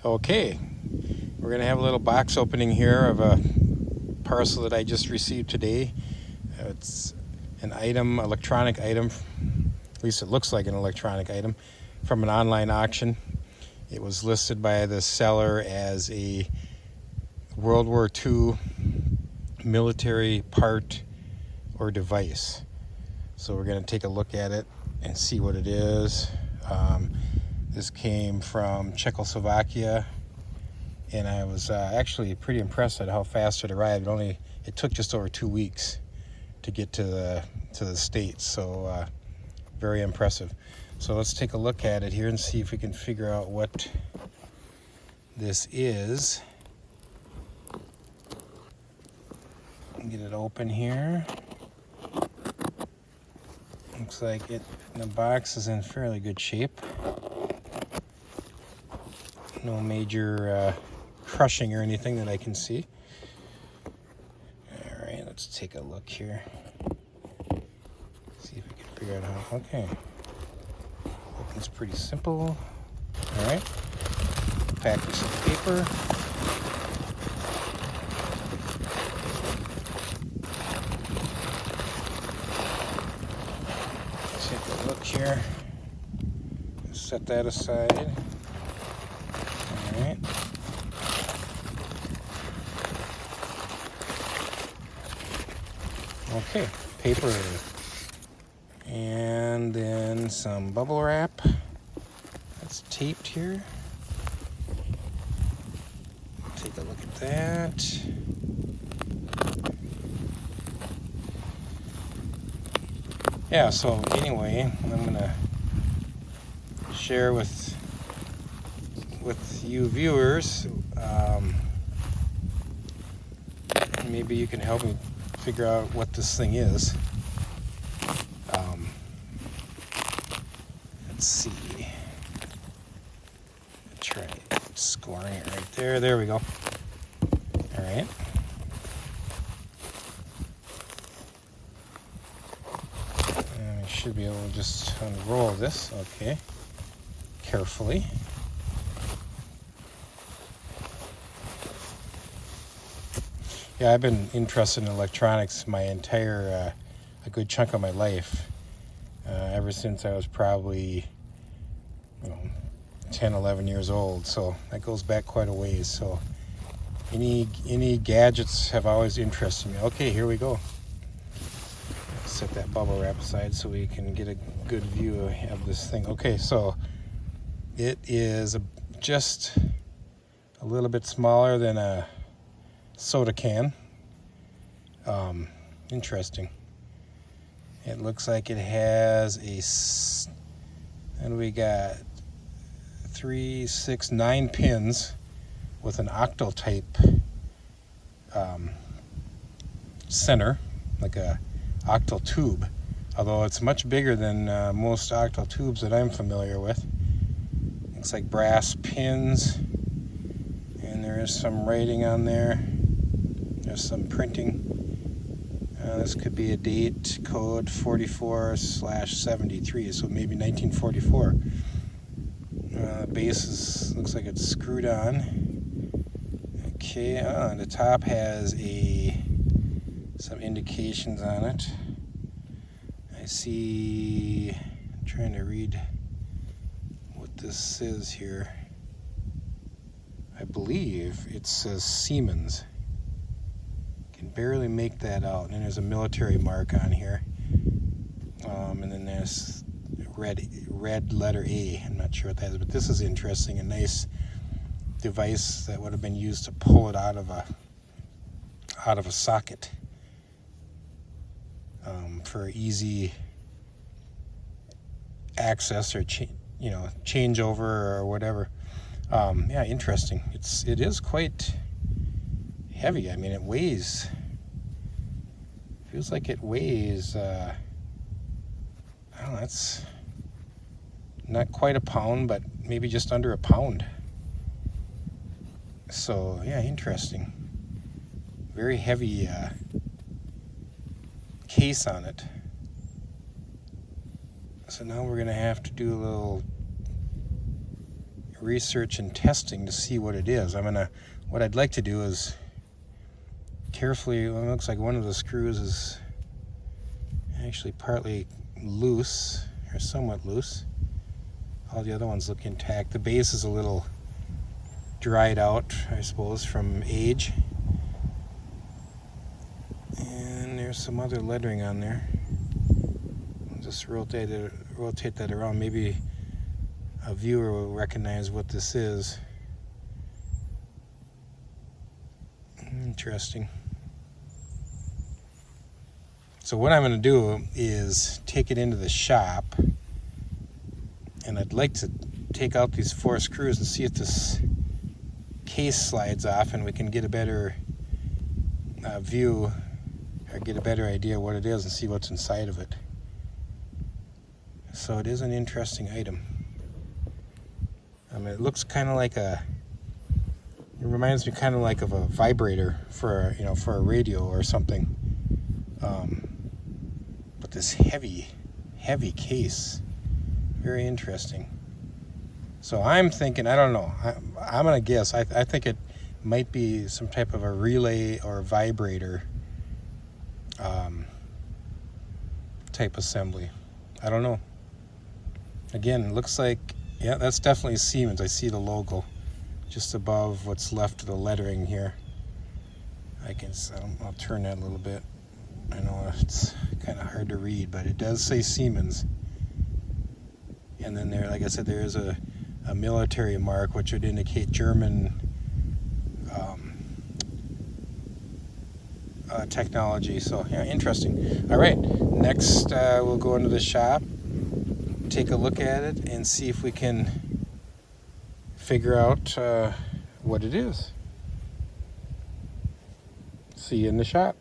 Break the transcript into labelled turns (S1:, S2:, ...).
S1: Okay, we're going to have a little box opening here of a parcel that I just received today. It's an item, electronic item, at least it looks like an electronic item, from an online auction. It was listed by the seller as a World War II military part or device. So we're going to take a look at it and see what it is. This came from Czechoslovakia, and I was actually pretty impressed at how fast it arrived. It took just over 2 weeks to get to the States, so very impressive. So let's take a look at it here and see if we can figure out what this is. Get it open here. Looks like the box is in fairly good shape. No major crushing or anything that I can see. All right, let's take a look here. See if we can figure out how. Okay, opens pretty simple. All right, package of paper. Take a look here. Set that aside. Alright. Okay, paper. And then some bubble wrap. That's taped here. Take a look at that. Yeah, so anyway, I'm gonna share with you viewers. Maybe you can help me figure out what this thing is. Let's see. Try scoring it right there. There we go. All right. I should be able to just unroll this. Okay. Carefully. Yeah, I've been interested in electronics my entire, a good chunk of my life, ever since I was probably, 10, 11 years old. So that goes back quite a ways. So any gadgets have always interested me. Okay, here we go. Set that bubble wrap aside so we can get a good view of this thing. Okay, so it is just a little bit smaller than a soda can. Interesting. It looks like it has and we got 3, 6, 9 pins with an octal type center, like a octal tube, although it's much bigger than most octal tubes that I'm familiar with. Looks like brass pins, and there is some writing on there. There's some printing. This could be a date code 44/73, so maybe 1944. Base looks like it's screwed on. Okay, the top has some indications on it. I see, I'm trying to read what this says here. I believe it says Siemens. Can barely make that out. And there's a military mark on here. And then there's red letter A. I'm not sure what that is, but this is interesting. A nice device that would have been used to pull it out of a socket for easy access or changeover or whatever. Yeah, interesting. It is quite heavy. I mean, it feels like it weighs, I don't know, it's not quite a pound, but maybe just under a pound. So yeah, interesting. Very heavy case on it. So now we're going to have to do a little research and testing to see what it is. What I'd like to do is carefully, well, it looks like one of the screws is actually partly loose, or somewhat loose. All the other ones look intact. The base is a little dried out, I suppose, from age. And there's some other lettering on there. I'll just rotate that around. Maybe a viewer will recognize what this is. Interesting. So what I'm going to do is take it into the shop, and I'd like to take out these 4 screws and see if this case slides off and we can get a better view, or get a better idea what it is and see what's inside of it. So it is an interesting item. It looks kind of like it reminds me kind of like of a vibrator for a radio or something. But this heavy case, very interesting. So I'm thinking, I don't know, I'm gonna guess, I think it might be some type of a relay or vibrator type assembly. I don't know. Again, it looks like, yeah, that's definitely Siemens. I see the logo just above what's left of the lettering here. I'll turn that a little bit. I know it's kind of hard to read, but it does say Siemens. And then there, like I said, there is a military mark which would indicate German technology. So yeah, interesting. All right, next we'll go into the shop, take a look at it, and see if we can figure out what it is. See you in the shop.